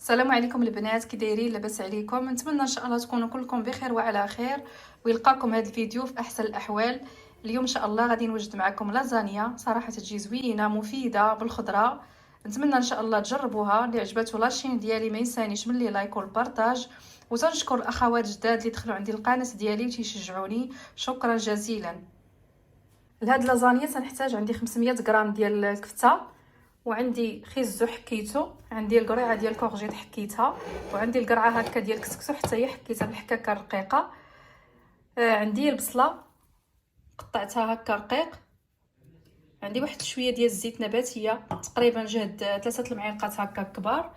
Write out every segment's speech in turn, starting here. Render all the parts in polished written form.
السلام عليكم البنات، كي دايرين؟ لاباس عليكم؟ نتمنى ان شاء الله تكونوا كلكم بخير وعلى خير، ويلقاكم هذا الفيديو في احسن الاحوال. اليوم ان شاء الله غادي نوجد معكم لازانيا، صراحه تجي زوينه مفيده بالخضره. نتمنى ان شاء الله تجربوها. اللي عجباتو لاشين ديالي ما ينسانيش من لي لايك والبارطاج، وتنشكر الاخوات جداد اللي دخلوا عندي القناه ديالي وتيشجعوني، شكرا جزيلا. لهاد لازانيا تنحتاج عندي 500 غرام ديال الكفته، وعندي خيزو حكيتو، عندي القريعه ديال كورجيت حكيتها، وعندي القرعه هكا ديال كسكسو حتى هي حكيتها بالحكاكه رقيقه. عندي البصله قطعتها هكا رقيق، عندي واحد شويه ديال الزيت نباتيه تقريبا جهد 3 المعالق هكا كبار.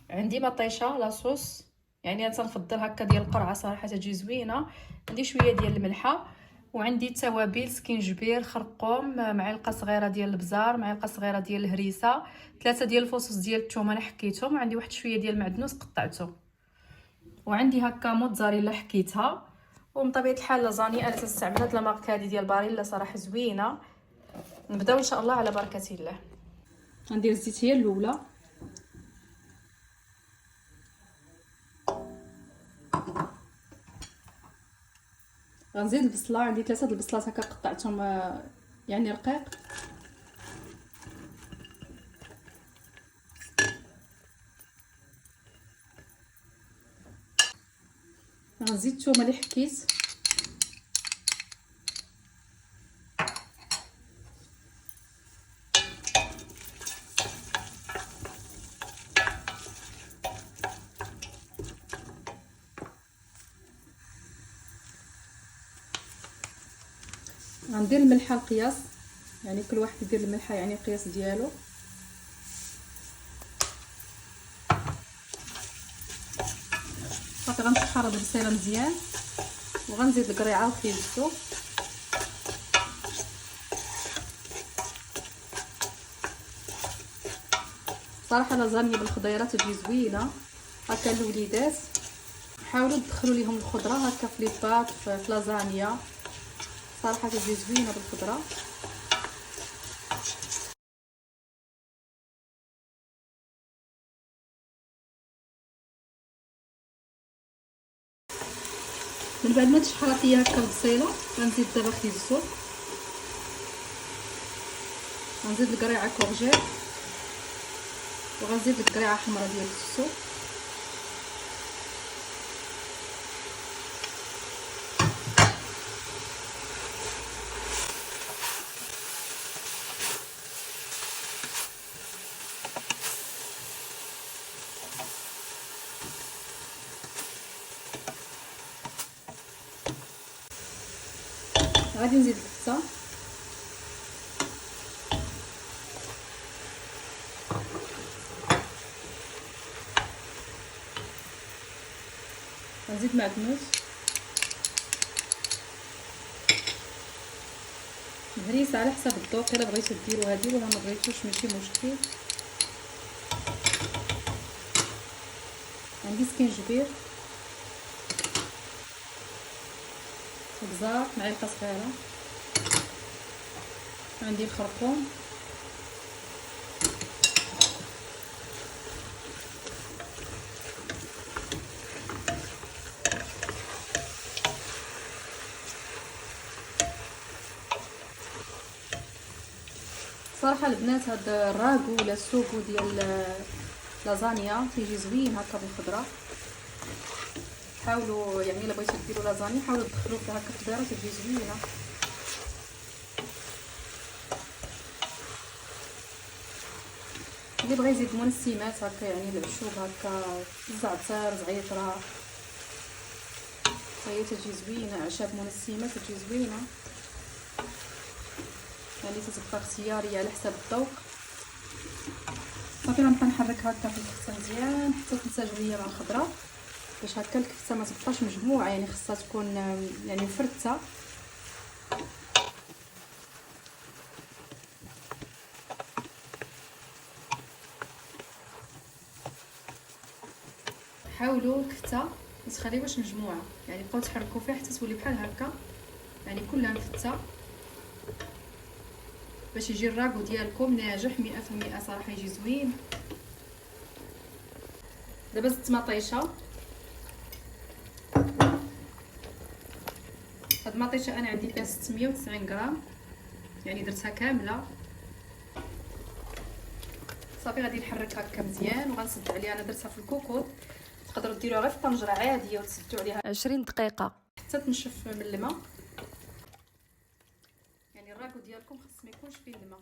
عندي مطيشه لاصوص، يعني انا تنفضل هكا ديال القرعه صراحه تجي زوينه. عندي شويه ديال الملحه، وعندي التوابل سكينجبير، خرقوم، معلقه صغيره ديال البزار، معلقه صغيره ديال الهريسه، 3 ديال الفصوص ديال الثوم انا حكيتهم، وعندي واحد شويه ديال المعدنوس قطعته، وعندي هكا موتزاريلا حكيتها. ومن طبيعه الحال لازاني انا تستعمل هاد الماركه هذه ديال باريلا صراحه زوينه. نبداو ان شاء الله على بركه الله. غندير الزيت هي الاولى، غنزيد البصله، عندي 3 البصلات هكا قطعتهم يعني رقيق. غنزيد الثومه اللي حكيت، غندير الملحه القياس، يعني كل واحد يدير الملحه يعني القياس ديالو. صافي غنشحر هاد البصيله مزيان، وغنزيد القريعه وخيزو. صراحه لازانيا بالخضيرات تجي زوينه هكا الوليدات. حاولوا تدخلوا ليهم الخضره هكا في لي بات في لازانيا، صراحه تجي زوينه بالخضره. من بعد ما تشحرات ليا هكا البصيله غنزيد دابا خيزو، غنزيد القريعه كورجيت، وغنزيد القريعه حمراء ديال الكسو. غادي نزيد الكفته، غنزيد معدنوس، الهريسه على حسب الذوق، الا بغيتو ديروها ديروها، ما بغيتوش ماشي مشكل. عندي سكينجبير، البزار معلقه صغيره، عندي الخرقوم، صراحه البنات هاد الراغو ولا السوغو ديال لازانيا تيجي زوين هكا بالخضره. حاولوا يعني الا بغيتو ديروا لازانيا حاولوا تدخلوا فيها هكا خضيره تجي زوينه. اللي بغى يزيد منسمات هكا يعني العشوب هكا، الزعتر، زعيطره، هي تجي زوينه. اعشاب منسمات تجي زوينه، يعني تتبقى اختياريه على حسب الذوق. صافي غنبقى نحرك هكا في الكفته مزيان حتى تنسجم ليا مع الخضره، باش هكا الكفته ما تبقاش مجموعه، يعني خصها تكون يعني مفرته. حاولوا الكفته ما تخليوهاش مجموعه، يعني بقاو تحركوا فيها حتى تولي بحال هكا، يعني كلها مفته، باش يجي الراغو ديالكم ناجح 100%. صراحه يجي زوين. دابا زدت مطيشه. هاد المطيشه انا عندي فيها 690 غرام، يعني درتها كامله. صافي غادي نحرك هكا مزيان وغنسد عليها. انا درتها في الكوكوط، تقدروا ديروها غير في طنجره عاديه وتسدوا عليها 20 دقيقه حتى تنشف من الماء. يعني الراكو ديالكم خاص ما يكونش فيه الماء.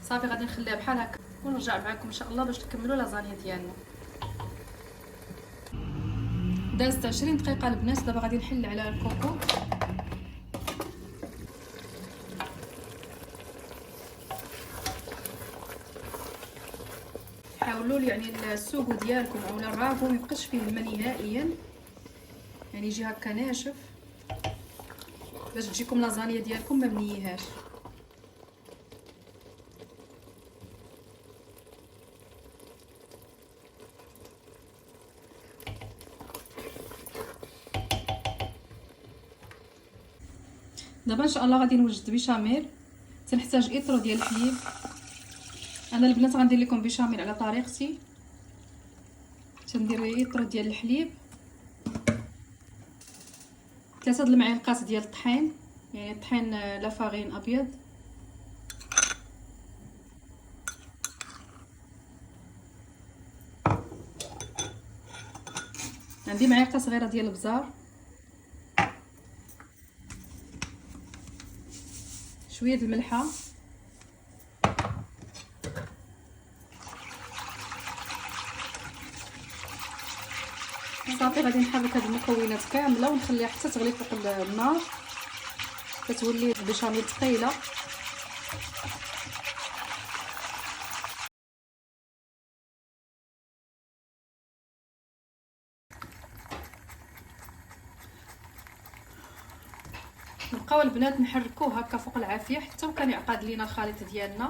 صافي غادي نخليها بحال هكا ونرجع معكم ان شاء الله باش نكملوا لازانيا ديالنا. دازت 20 دقيقه البنات. دابا غادي نحل على الكوكوط. حاولوا يعني السوغو ديالكم اولا الراغو ما يبقاش فيه الماء نهائيا، يعني يجي هكا ناشف باش تجيكم لازانيا ديالكم ما منيهاش. دابا ان شاء الله غادي نوجد بيشاميل. تنحتاج اطرو ديال الحليب. انا البنات غندير لكم بيشاميل على طريقتي. تندير اطرو ديال الحليب، 3 المعالق ديال الطحين، يعني الطحين لافارين ابيض، عندي معلقه صغيره ديال البزار، شويه د الملحه، صافي غادي نحرك هاد المكونات كامله ونخليها حتى تغلي فوق النار، كتولي البيشاميل ثقيله. نبقاو البنات نحركوه هكا فوق العافيه حتى وكان يعقد لينا الخليط ديالنا.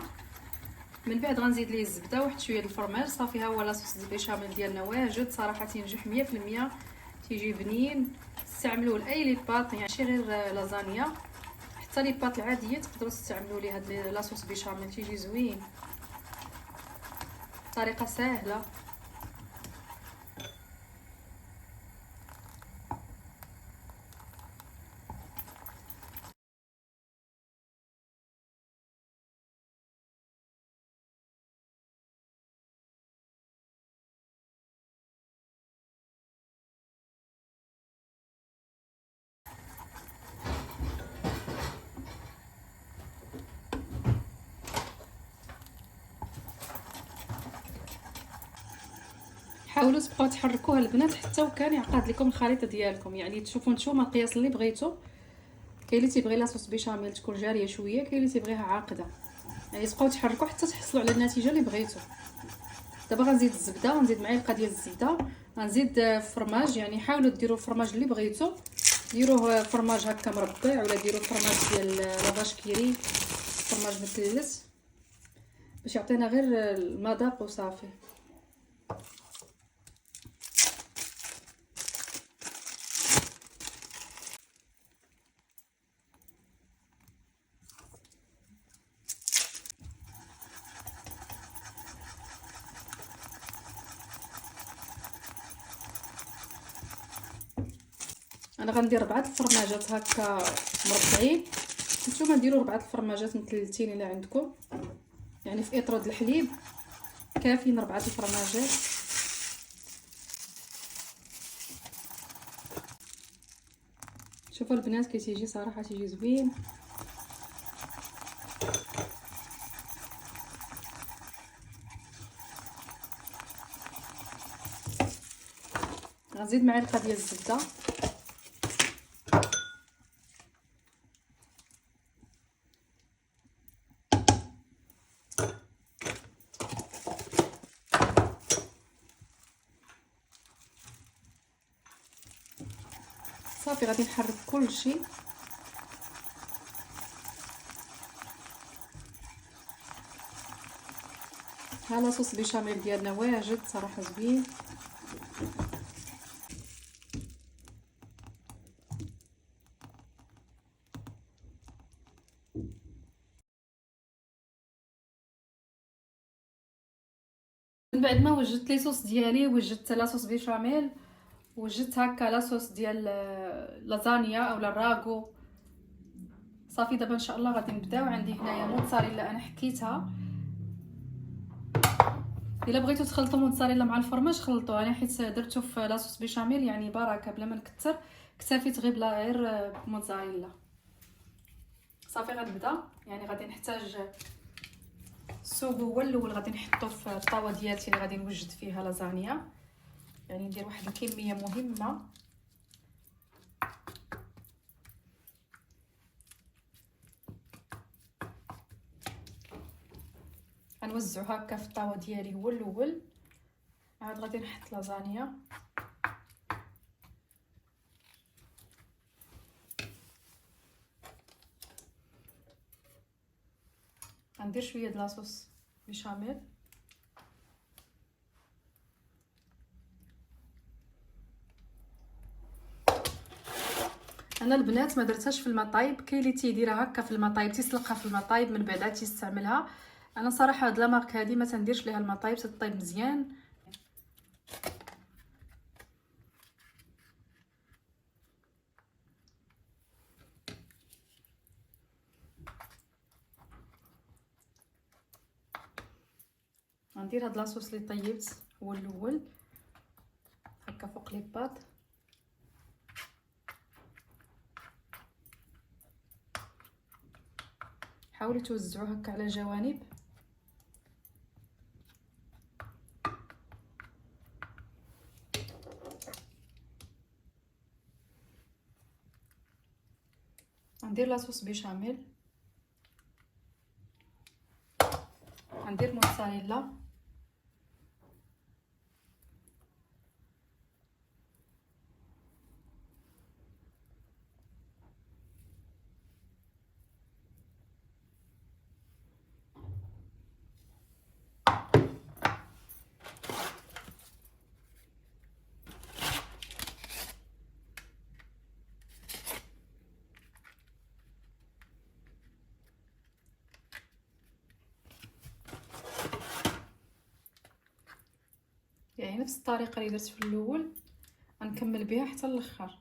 من بعد غنزيد ليه الزبده وواحد شويه د الفرماج. صافي ها هو لاصوص البيشاميل ديالنا واجد، صراحه تينجح 100%، تيجي بنين. استعملوه لاي لي باط، يعني ماشي غير لازانيا، حتى لي باط العاديه تقدروا تستعملوا ليه هاد لاصوص بيشاميل، تيجي زوين، طريقه سهله. حاولوا تبقاو تحركوها البنات حتى وكان يعقد لكم الخليط ديالكم، يعني تشوفوا نتوما القياس اللي بغيتو. كاين اللي تيبغي لاصوص بيشاميل تكون جاريه شويه، كاين اللي تيبغيها عاقده، يعني تبقاو تحركوا حتى تحصلوا على النتيجه اللي بغيتو. دابا غنزيد الزبده، غنزيد معلقه ديال الزبده، غنزيد فرماج، يعني حاولوا ديروا الفرماج اللي بغيتو، ديروه فرماج هكا مربع ولا ديروا فرماج ديال لافاش كيري، فرماج مثلث، باش يعطينا غير المذاق وصافي. انا غندير 4 الفرماجات هكا مربعين، نتوما ديروا 4 الفرماجات مثلثين الا عندكم، يعني في اطرود الحليب كافيين 4 الفرماجات. شوفوا البنات كي تيجي صراحه تيجي زوين. غنزيد معلقه ديال الزبده، صافي غادي نحرك كلشي. ها لاصوص بيشاميل ديالنا واجد صراحه زوين. من بعد ما وجدت لي صوص ديالي، وجدت لاصوص بيشاميل، وجدت هكا لاصوص ديال لازانيا اولا الراغو. صافي دابا ان شاء الله غادي نبداو. عندي هنايا موتزاريلا انا حكيتها. الا بغيتو تخلطوا موتزاريلا مع الفرماج خلطوه، انا حيت درتو في لاصوص بيشاميل يعني بركه بلا ما نكثر، اكتفيت غير بلا غير موتزاريلا. صافي غنبدا. يعني غادي نحتاج السوق هو الاول غادي نحطو في الطاوه ديالتي اللي غادي نوجد فيها لازانيا. يعني ندير واحد الكميه مهمه. غنوزعو هكا في الطاوه ديالي هو الاول. عاد غادي نحط لازانيا. غندير شويه د لاصوص بيشاميل. انا البنات ما درتهاش في الماء طايب، كاين اللي تيديرها هكا في الماء طايب تيسلقها في الماء طايب من بعد عاد تيستعملها. انا صراحه هاد لا مارك هادي ما تنديرش ليها الماء طايب، تطيب مزيان. غندير هاد لاصوص اللي طيبت هو الاول هكا فوق لي باط. حاولوا توزعوه هكا على الجوانب. غندير لاصوص بيشاميل، غندير موتزاريلا، يعني نفس الطريقه اللي درت في الاول غنكمل بها حتى الاخر.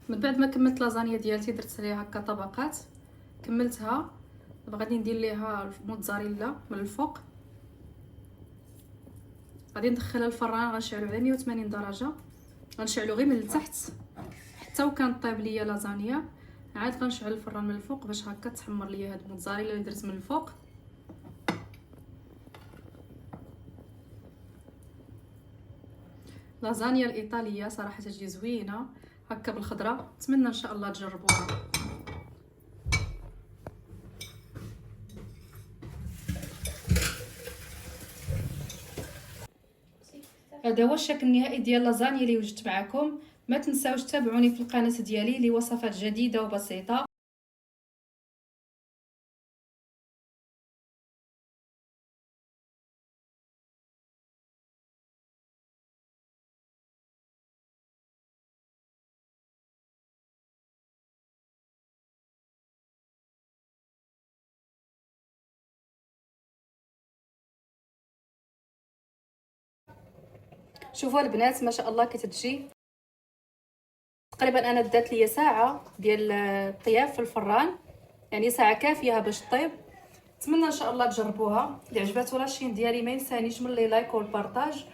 من بعد ما كملت لازانيا ديالتي درت عليها هكا طبقات، كملتها. دابا غادي ندير ليها الموتزاريلا من الفوق. غادي ندخلها الفران، غنشعلو على 180 درجه، غنشعلو غير من التحت حتى وكان طيب ليا لازانيا. عاد غنشعل الفران من الفوق باش هكا تحمر ليا هاد الموتزاريلا اللي درت من الفوق. لازانيا الايطاليه صراحه تجي زوينه هكا بالخضره. نتمنى ان شاء الله تجربوها. هذا هو الشكل النهائي ديال لازانيا اللي وجدت معكم. ما تنساوش تتابعوني في القناه ديالي لوصفات جديده وبسيطه. شوفوا البنات ما شاء الله كتجي تقريبا. انا دات ليا ساعه ديال الطياب في الفران، يعني ساعه كافيه باش طيب. نتمنى ان شاء الله تجربوها. اللي عجباتو لاشين ديالي ما ينسانيش من لي لايك والبارطاج،